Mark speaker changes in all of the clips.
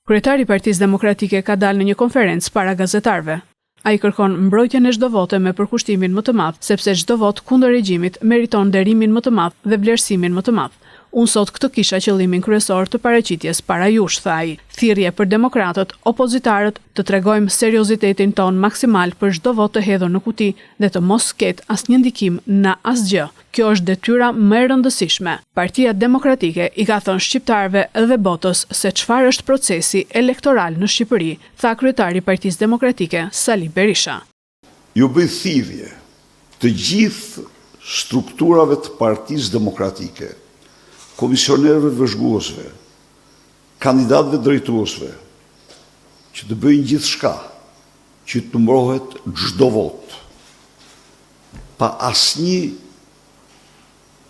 Speaker 1: Kryetari i Partisë Demokratike ka dalë në një konferencë para gazetarëve. Ai kërkon mbrojtjen e çdo vote me përkushtimin më të madh, sepse çdo vot kundër regjimit meriton nderimin më të madh dhe vlerësimin më të madh. Unë sot këtë kisha qëllimin kryesor të paraqitjes para jush, tha ai. Thirrje për demokratët, opozitarët, të tregojmë seriozitetin ton maksimal për çdo vot të hedhur në kuti dhe të mos ketë asnjë ndikim në asgjë. Kjo është detyra më e rëndësishme. Partia Demokratike i ka thënë shqiptarëve dhe botës se çfarë është procesi elektoral në Shqipëri, tha kryetari i Partisë Demokratike Sali Berisha.
Speaker 2: Ju bëj thirrje të gjithë strukturave të Partisë Demokratike, komisionerëve vëzhguesve, kandidatëve drejtuesve, që të bëjnë gjithçka që të mbrohet çdo vot, pa asnjë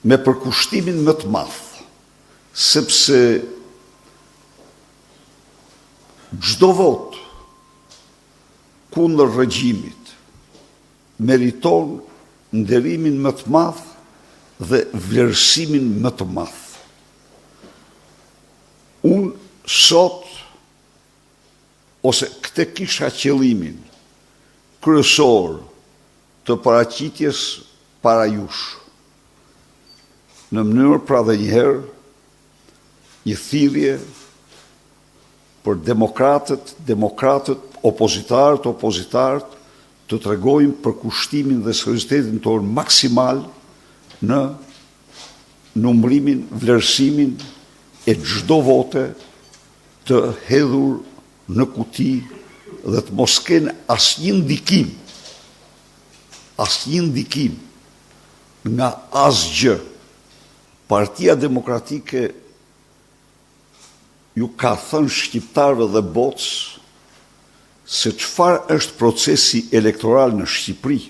Speaker 2: me përkushtimin më të madh, sepse çdo vot kundër regjimit meriton nderimin më të madh dhe vlerësimin më të madh. Unë sot, ose këtë kisha qëllimin kryesor të paraqitjes para jush, në mënyrë pra dhe njëherë, një thirrje për demokratët, opozitarët, të tregojmë për kushtimin dhe seriozitetin tonë maksimal në numërimin, vlerësimin e çdo vote të hedhur në kuti dhe të mos kenë asnjë ndikim nga asgjë. Partia Demokratike ju ka thënë shqiptarëve dhe botës se çfarë është procesi elektoral në Shqipëri.